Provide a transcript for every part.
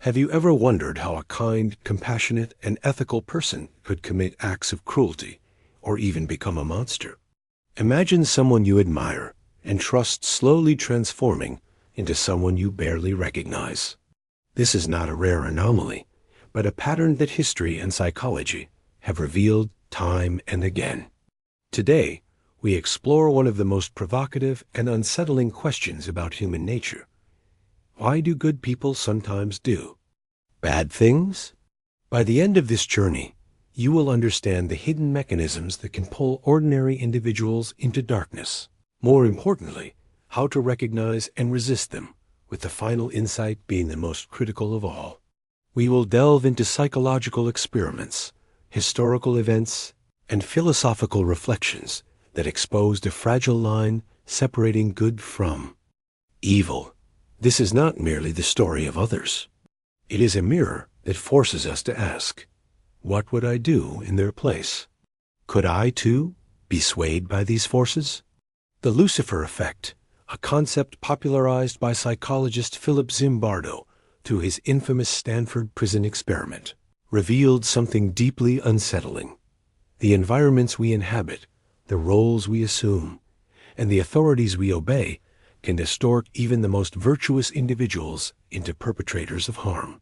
Have you ever wondered how a kind, compassionate, and ethical person could commit acts of cruelty, or even become a monster? Imagine someone you admire and trust slowly transforming into someone you barely recognize. This is not a rare anomaly, but a pattern that history and psychology have revealed time and again. Today, we explore one of the most provocative and unsettling questions about human nature. Why do good people sometimes do bad things? By the end of this journey, you will understand the hidden mechanisms that can pull ordinary individuals into darkness. More importantly, how to recognize and resist them, with the final insight being the most critical of all. We will delve into psychological experiments, historical events, and philosophical reflections that expose the fragile line separating good from evil. This is not merely the story of others. It is a mirror that forces us to ask, what would I do in their place? Could I, too, be swayed by these forces? The Lucifer Effect, a concept popularized by psychologist Philip Zimbardo through his infamous Stanford prison experiment, revealed something deeply unsettling. The environments we inhabit, the roles we assume, and the authorities we obey can distort even the most virtuous individuals into perpetrators of harm.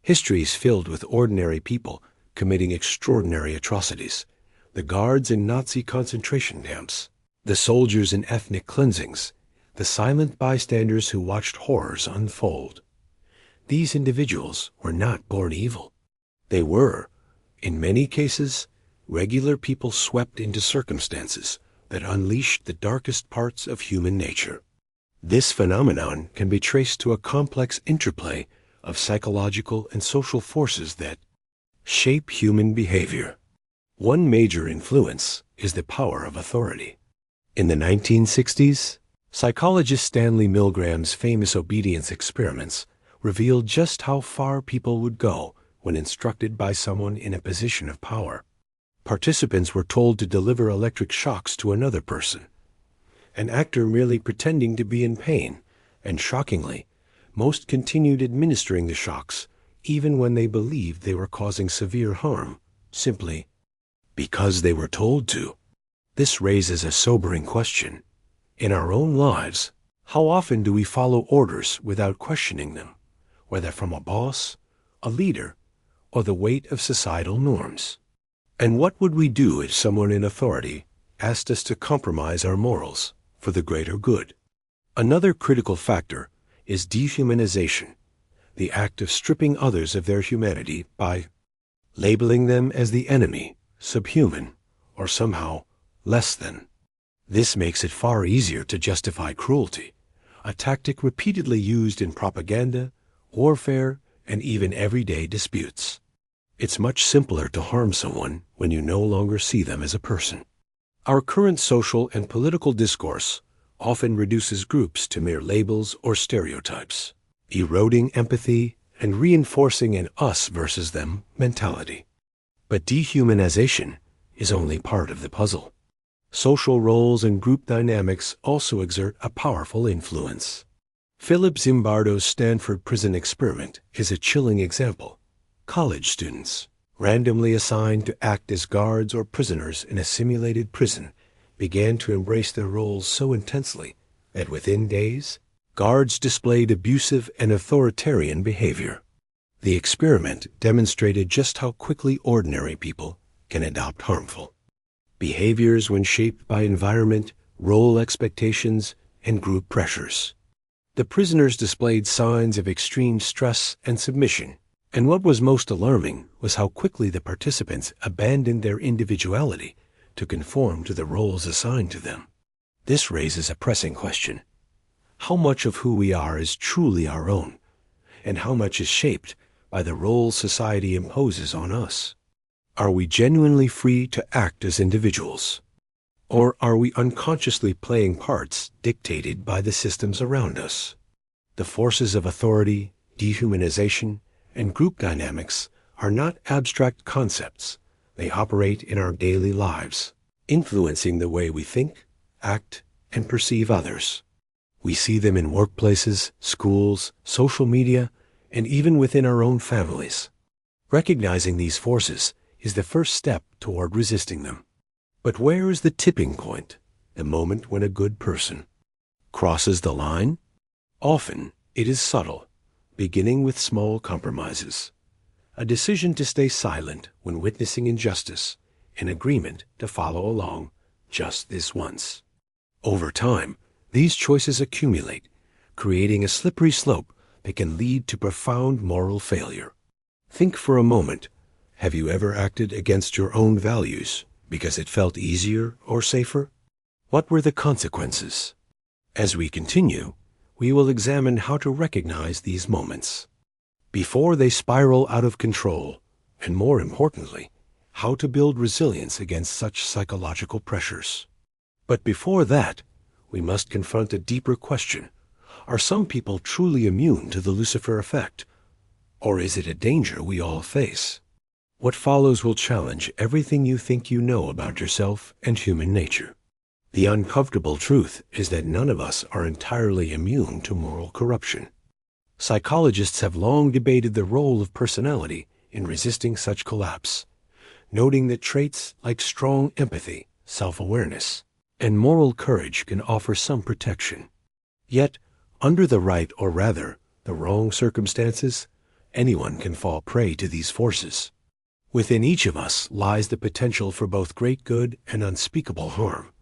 History is filled with ordinary people committing extraordinary atrocities. The guards in Nazi concentration camps, the soldiers in ethnic cleansings, the silent bystanders who watched horrors unfold. These individuals were not born evil. They were, in many cases, regular people swept into circumstances that unleashed the darkest parts of human nature. This phenomenon can be traced to a complex interplay of psychological and social forces that shape human behavior. One major influence is the power of authority. In the 1960s, psychologist Stanley Milgram's famous obedience experiments revealed just how far people would go when instructed by someone in a position of power. Participants were told to deliver electric shocks to another person, an actor merely pretending to be in pain, and shockingly, most continued administering the shocks even when they believed they were causing severe harm, simply because they were told to. This raises a sobering question. In our own lives, how often do we follow orders without questioning them, whether from a boss, a leader, or the weight of societal norms? And what would we do if someone in authority asked us to compromise our morals for the greater good? Another critical factor is dehumanization, the act of stripping others of their humanity by labeling them as the enemy, subhuman, or somehow less than. This makes it far easier to justify cruelty, a tactic repeatedly used in propaganda, warfare, and even everyday disputes. It's much simpler to harm someone when you no longer see them as a person. Our current social and political discourse often reduces groups to mere labels or stereotypes, eroding empathy and reinforcing an us versus them mentality. But dehumanization is only part of the puzzle. Social roles and group dynamics also exert a powerful influence. Philip Zimbardo's Stanford prison experiment is a chilling example. College students, randomly assigned to act as guards or prisoners in a simulated prison, began to embrace their roles so intensely that within days, guards displayed abusive and authoritarian behavior. The experiment demonstrated just how quickly ordinary people can adopt harmful behaviors when shaped by environment, role expectations, and group pressures. The prisoners displayed signs of extreme stress and submission, and what was most alarming was how quickly the participants abandoned their individuality to conform to the roles assigned to them. This raises a pressing question. How much of who we are is truly our own, and how much is shaped by the roles society imposes on us? Are we genuinely free to act as individuals? Or are we unconsciously playing parts dictated by the systems around us? The forces of authority, dehumanization, and group dynamics are not abstract concepts. They operate in our daily lives, influencing the way we think, act, and perceive others. We see them in workplaces, schools, social media, and even within our own families. Recognizing these forces is the first step toward resisting them. But where is the tipping point, the moment when a good person crosses the line? Often it is subtle, beginning with small compromises. A decision to stay silent when witnessing injustice, an agreement to follow along just this once. Over time, these choices accumulate, creating a slippery slope that can lead to profound moral failure. Think for a moment, have you ever acted against your own values because it felt easier or safer? What were the consequences? As we continue, we will examine how to recognize these moments before they spiral out of control, and more importantly, how to build resilience against such psychological pressures. But before that, we must confront a deeper question. Are some people truly immune to the Lucifer effect? Or is it a danger we all face? What follows will challenge everything you think you know about yourself and human nature. The uncomfortable truth is that none of us are entirely immune to moral corruption. Psychologists have long debated the role of personality in resisting such collapse, noting that traits like strong empathy, self-awareness, and moral courage can offer some protection. Yet, under the right, or rather, the wrong circumstances, anyone can fall prey to these forces. Within each of us lies the potential for both great good and unspeakable harm,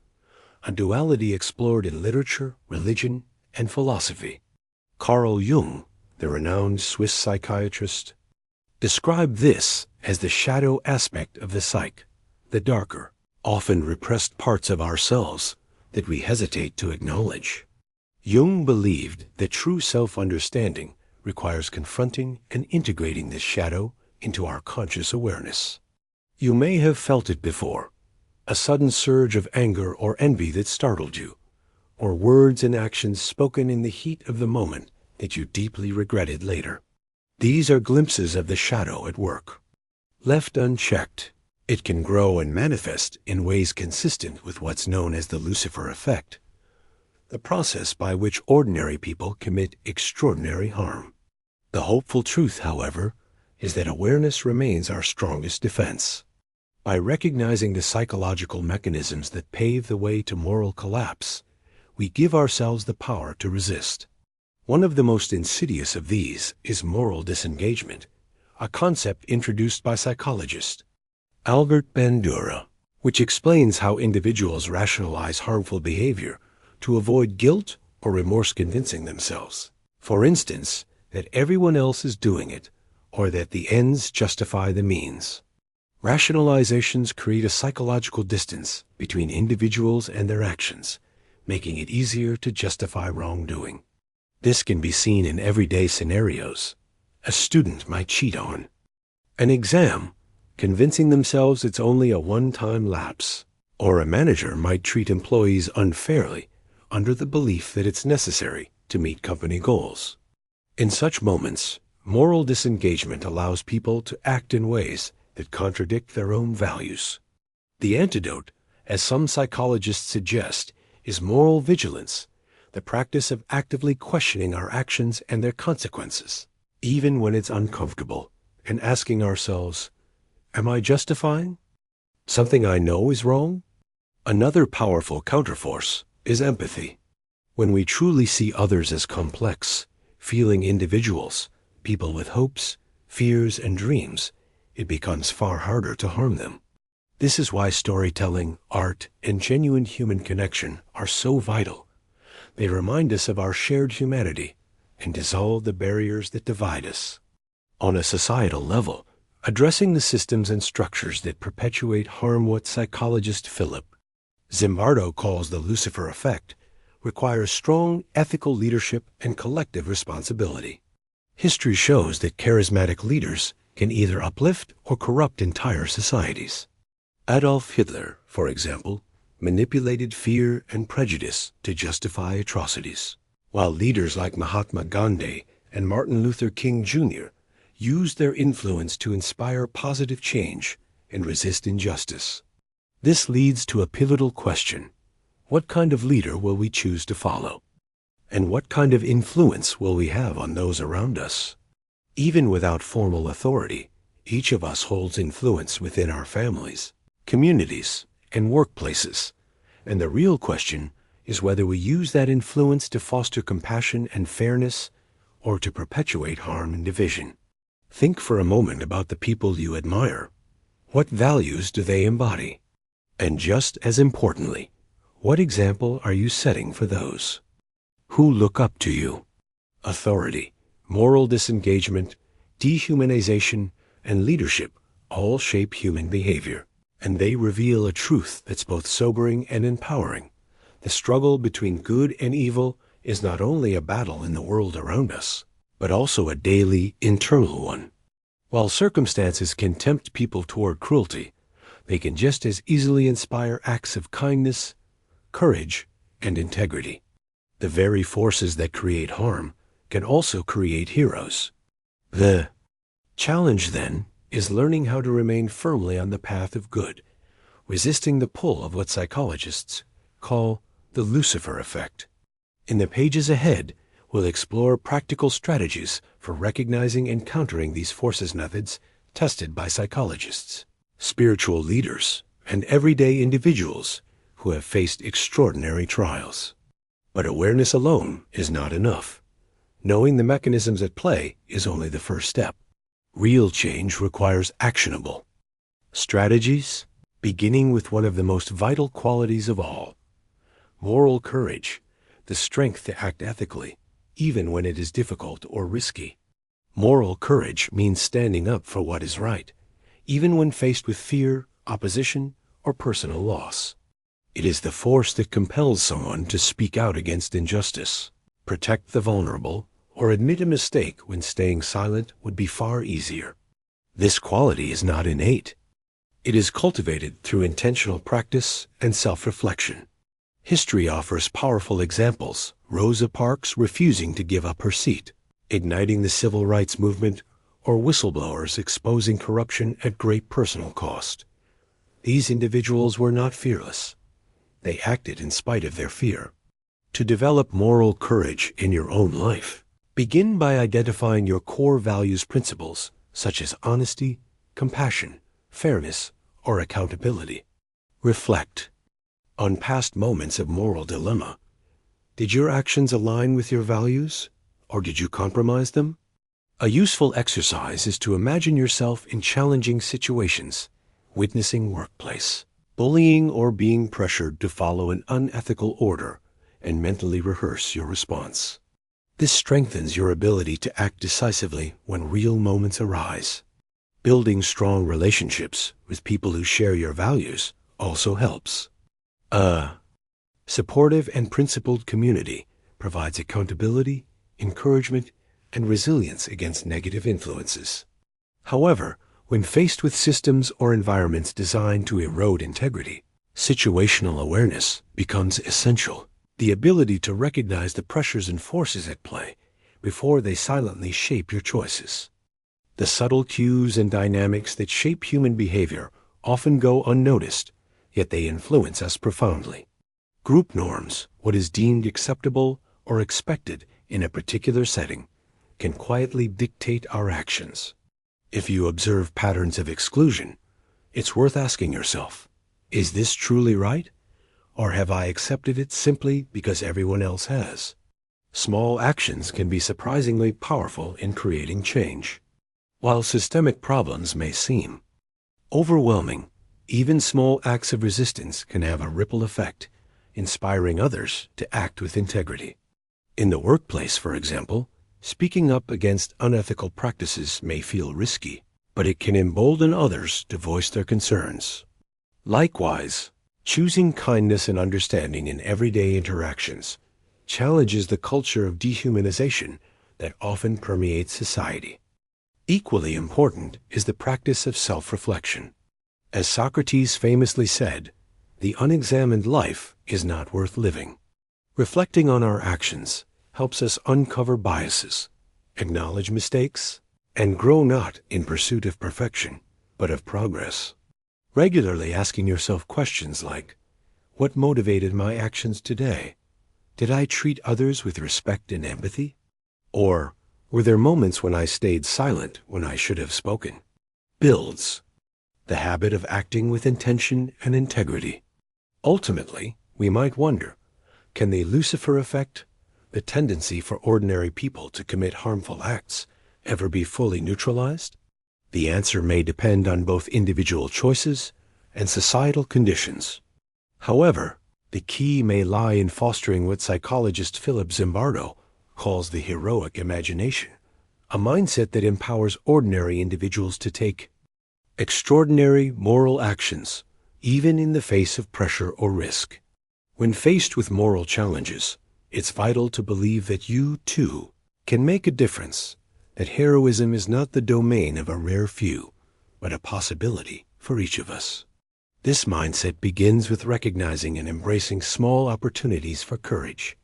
a duality explored in literature, religion, and philosophy. Carl Jung, the renowned Swiss psychiatrist, described this as the shadow aspect of the psyche, the darker, often repressed parts of ourselves that we hesitate to acknowledge. Jung believed that true self-understanding requires confronting and integrating this shadow into our conscious awareness. You may have felt it before, a sudden surge of anger or envy that startled you, or words and actions spoken in the heat of the moment that you deeply regretted later. These are glimpses of the shadow at work. Left unchecked, it can grow and manifest in ways consistent with what's known as the Lucifer Effect, the process by which ordinary people commit extraordinary harm. The hopeful truth, however, is that awareness remains our strongest defense. By recognizing the psychological mechanisms that pave the way to moral collapse, we give ourselves the power to resist. One of the most insidious of these is moral disengagement, a concept introduced by psychologist Albert Bandura, which explains how individuals rationalize harmful behavior to avoid guilt or remorse, convincing themselves, for instance, that everyone else is doing it, or that the ends justify the means. Rationalizations create a psychological distance between individuals and their actions, making it easier to justify wrongdoing. This can be seen in everyday scenarios. A student might cheat on an exam, convincing themselves it's only a one-time lapse, or a manager might treat employees unfairly under the belief that it's necessary to meet company goals. In such moments, moral disengagement allows people to act in ways that contradict their own values. The antidote, as some psychologists suggest, is moral vigilance, the practice of actively questioning our actions and their consequences, even when it's uncomfortable, and asking ourselves, am I justifying something I know is wrong? Another powerful counterforce is empathy. When we truly see others as complex, feeling individuals, people with hopes, fears, and dreams, it becomes far harder to harm them. This is why storytelling, art, and genuine human connection are so vital. They remind us of our shared humanity and dissolve the barriers that divide us. On a societal level, addressing the systems and structures that perpetuate harm, what psychologist Philip Zimbardo calls the Lucifer Effect, requires strong ethical leadership and collective responsibility. History shows that charismatic leaders can either uplift or corrupt entire societies. Adolf Hitler, for example, manipulated fear and prejudice to justify atrocities, while leaders like Mahatma Gandhi and Martin Luther King Jr. used their influence to inspire positive change and resist injustice. This leads to a pivotal question. What kind of leader will we choose to follow? And what kind of influence will we have on those around us? Even without formal authority, each of us holds influence within our families, communities, and workplaces. And the real question is whether we use that influence to foster compassion and fairness or to perpetuate harm and division. Think for a moment about the people you admire. What values do they embody? And just as importantly, what example are you setting for those who look up to you? Authority, moral disengagement, dehumanization, and leadership all shape human behavior, and they reveal a truth that's both sobering and empowering. The struggle between good and evil is not only a battle in the world around us, but also a daily internal one. While circumstances can tempt people toward cruelty, they can just as easily inspire acts of kindness, courage, and integrity. The very forces that create harm can also create heroes. The challenge, then, is learning how to remain firmly on the path of good, resisting the pull of what psychologists call the Lucifer Effect. In the pages ahead, we'll explore practical strategies for recognizing and countering these forces, methods tested by psychologists, spiritual leaders, and everyday individuals who have faced extraordinary trials. But awareness alone is not enough. Knowing the mechanisms at play is only the first step. Real change requires actionable strategies, beginning with one of the most vital qualities of all: moral courage, the strength to act ethically, even when it is difficult or risky. Moral courage means standing up for what is right, even when faced with fear, opposition, or personal loss. It is the force that compels someone to speak out against injustice, protect the vulnerable, or admit a mistake when staying silent would be far easier. This quality is not innate. It is cultivated through intentional practice and self-reflection. History offers powerful examples: Rosa Parks refusing to give up her seat, igniting the civil rights movement, or whistleblowers exposing corruption at great personal cost. These individuals were not fearless. They acted in spite of their fear. To develop moral courage in your own life, begin by identifying your core values principles, such as honesty, compassion, fairness, or accountability. Reflect on past moments of moral dilemma. Did your actions align with your values, or did you compromise them? A useful exercise is to imagine yourself in challenging situations, witnessing workplace bullying or being pressured to follow an unethical order, and mentally rehearse your response. This strengthens your ability to act decisively when real moments arise. Building strong relationships with people who share your values also helps. A supportive and principled community provides accountability, encouragement, and resilience against negative influences. However, when faced with systems or environments designed to erode integrity, situational awareness becomes essential. The ability to recognize the pressures and forces at play before they silently shape your choices. The subtle cues and dynamics that shape human behavior often go unnoticed, yet they influence us profoundly. Group norms, what is deemed acceptable or expected in a particular setting, can quietly dictate our actions. If you observe patterns of exclusion, it's worth asking yourself, is this truly right? Or have I accepted it simply because everyone else has? Small actions can be surprisingly powerful in creating change. While systemic problems may seem overwhelming, even small acts of resistance can have a ripple effect, inspiring others to act with integrity. In the workplace, for example, speaking up against unethical practices may feel risky, but it can embolden others to voice their concerns. Likewise, choosing kindness and understanding in everyday interactions challenges the culture of dehumanization that often permeates society. Equally important is the practice of self-reflection. As Socrates famously said, the unexamined life is not worth living. Reflecting on our actions helps us uncover biases, acknowledge mistakes, and grow not in pursuit of perfection, but of progress. Regularly asking yourself questions like, what motivated my actions today? Did I treat others with respect and empathy? Or, Were there moments when I stayed silent when I should have spoken? Builds the habit of acting with intention and integrity. Ultimately, we might wonder, can the Lucifer effect, the tendency for ordinary people to commit harmful acts, ever be fully neutralized? The answer may depend on both individual choices and societal conditions. However, the key may lie in fostering what psychologist Philip Zimbardo calls the heroic imagination, a mindset that empowers ordinary individuals to take extraordinary moral actions, even in the face of pressure or risk. When faced with moral challenges, it's vital to believe that you, too, can make a difference, that heroism is not the domain of a rare few, but a possibility for each of us. This mindset begins with recognizing and embracing small opportunities for courage,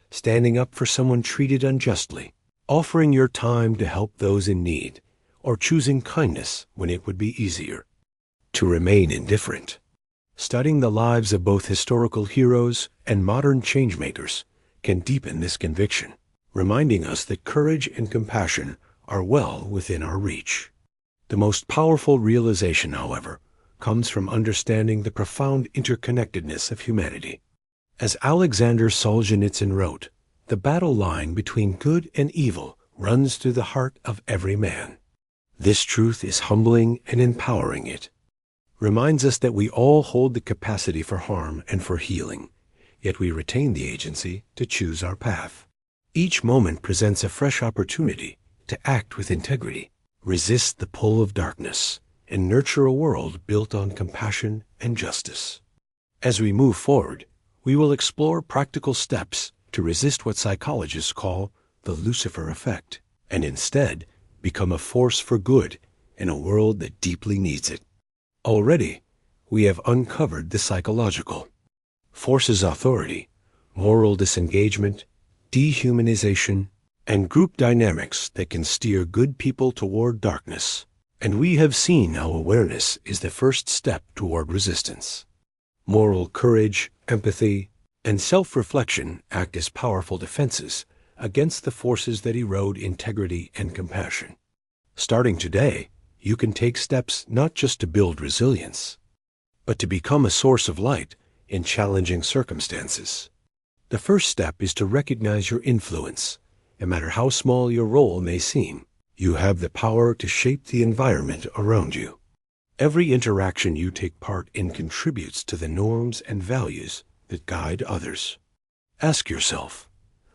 standing up for someone treated unjustly, offering your time to help those in need, or choosing kindness when it would be easier to remain indifferent. Studying the lives of both historical heroes and modern changemakers can deepen this conviction, reminding us that courage and compassion are well within our reach. The most powerful realization, however, comes from understanding the profound interconnectedness of humanity. As Alexander Solzhenitsyn wrote, the battle line between good and evil runs through the heart of every man. This truth is humbling and empowering. It reminds us that we all hold the capacity for harm and for healing, yet we retain the agency to choose our path. Each moment presents a fresh opportunity to act with integrity, resist the pull of darkness, and nurture a world built on compassion and justice. As we move forward, we will explore practical steps to resist what psychologists call the Lucifer Effect, and instead become a force for good in a world that deeply needs it. Already, we have uncovered the psychological forces: authority, moral disengagement, dehumanization, and group dynamics that can steer good people toward darkness. And we have seen how awareness is the first step toward resistance. Moral courage, empathy, and self-reflection act as powerful defenses against the forces that erode integrity and compassion. Starting today, you can take steps not just to build resilience, but to become a source of light in challenging circumstances. The first step is to recognize your influence. No matter how small your role may seem, you have the power to shape the environment around you. Every interaction you take part in contributes to the norms and values that guide others. Ask yourself,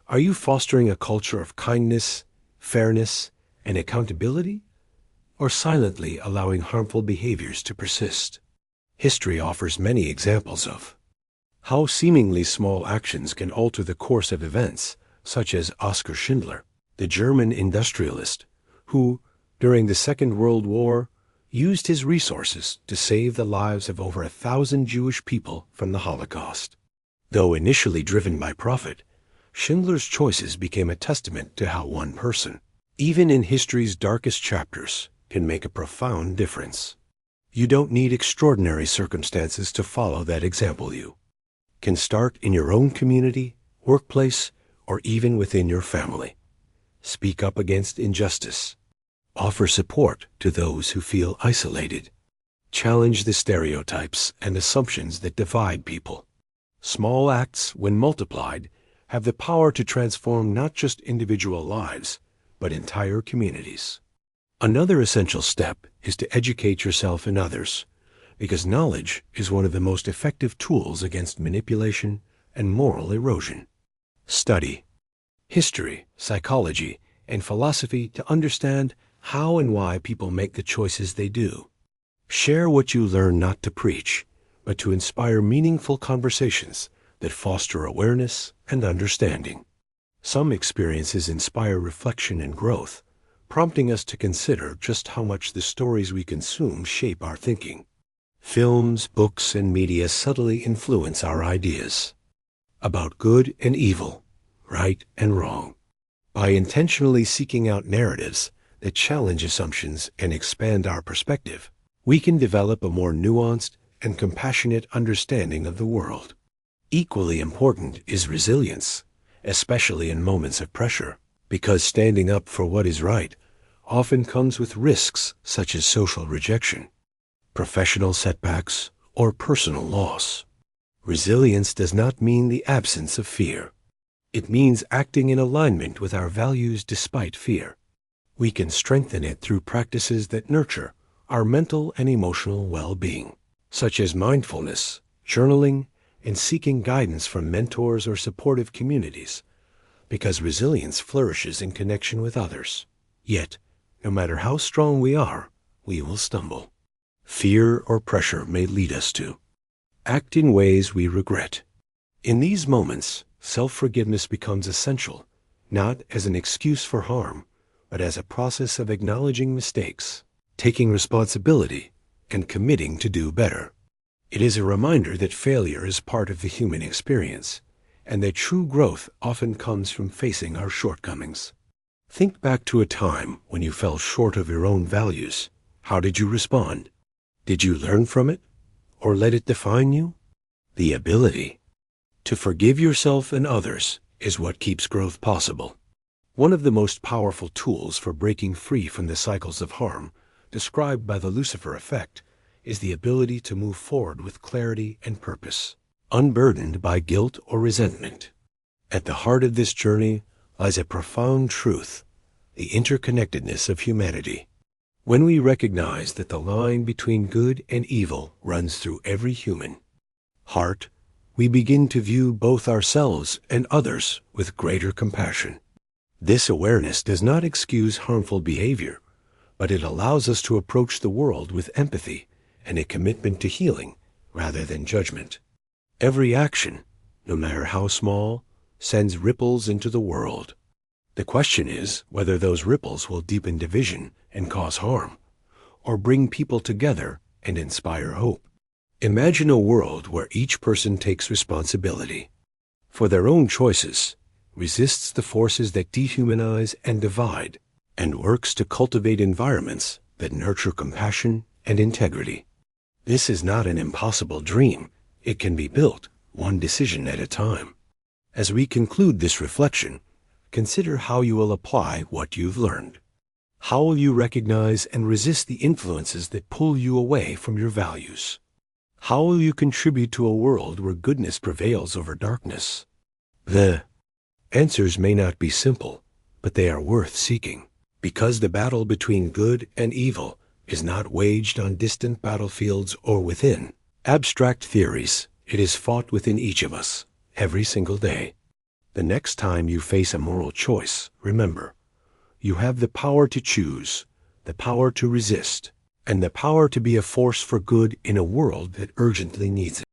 are you fostering a culture of kindness, fairness, and accountability, or silently allowing harmful behaviors to persist? History offers many examples of how seemingly small actions can alter the course of events, such as Oskar Schindler, the German industrialist, who, during the Second World War, used his resources to save the lives of over 1,000 Jewish people from the Holocaust. Though initially driven by profit, Schindler's choices became a testament to how one person, even in history's darkest chapters, can make a profound difference. You don't need extraordinary circumstances to follow that example. You can start in your own community, workplace, or even within your family. Speak up against injustice. Offer support to those who feel isolated. Challenge the stereotypes and assumptions that divide people. Small acts, when multiplied, have the power to transform not just individual lives, but entire communities. Another essential step is to educate yourself and others, because knowledge is one of the most effective tools against manipulation and moral erosion. Study history, psychology, and philosophy to understand how and why people make the choices they do. Share what you learn, not to preach, but to inspire meaningful conversations that foster awareness and understanding. Some experiences inspire reflection and growth, prompting us to consider just how much the stories we consume shape our thinking. Films, books, and media subtly influence our ideas about good and evil, right and wrong. By intentionally seeking out narratives that challenge assumptions and expand our perspective, we can develop a more nuanced and compassionate understanding of the world. Equally important is resilience, especially in moments of pressure. because standing up for what is right often comes with risks such as social rejection, professional setbacks, or personal loss. Resilience does not mean the absence of fear. It means acting in alignment with our values despite fear. We can strengthen it through practices that nurture our mental and emotional well-being, such as mindfulness, journaling, and seeking guidance from mentors or supportive communities, because resilience flourishes in connection with others. Yet, no matter how strong we are, we will stumble. Fear or pressure may lead us to act in ways we regret. In these moments, self-forgiveness becomes essential, not as an excuse for harm, but as a process of acknowledging mistakes, taking responsibility, and committing to do better. It is a reminder that failure is part of the human experience, and that true growth often comes from facing our shortcomings. Think back to a time when you fell short of your own values. How did you respond? Did you learn from it, or let it define you? The ability to forgive yourself and others is what keeps growth possible. One of the most powerful tools for breaking free from the cycles of harm, described by the Lucifer Effect, is the ability to move forward with clarity and purpose, unburdened by guilt or resentment. At the heart of this journey lies a profound truth: the interconnectedness of humanity. When we recognize that the line between good and evil runs through every human heart, we begin to view both ourselves and others with greater compassion. This awareness does not excuse harmful behavior, but it allows us to approach the world with empathy and a commitment to healing rather than judgment. Every action, no matter how small, sends ripples into the world. The question is whether those ripples will deepen division and cause harm, or bring people together and inspire hope. Imagine a world where each person takes responsibility for their own choices, resists the forces that dehumanize and divide, and works to cultivate environments that nurture compassion and integrity. This is not an impossible dream. It can be built, one decision at a time. As we conclude this reflection, consider how you will apply what you've learned. How will you recognize and resist the influences that pull you away from your values? How will you contribute to a world where goodness prevails over darkness? The answers may not be simple, but they are worth seeking, because the battle between good and evil is not waged on distant battlefields or within abstract theories. It is fought within each of us, every single day. The next time you face a moral choice, remember, you have the power to choose, the power to resist, and the power to be a force for good in a world that urgently needs it.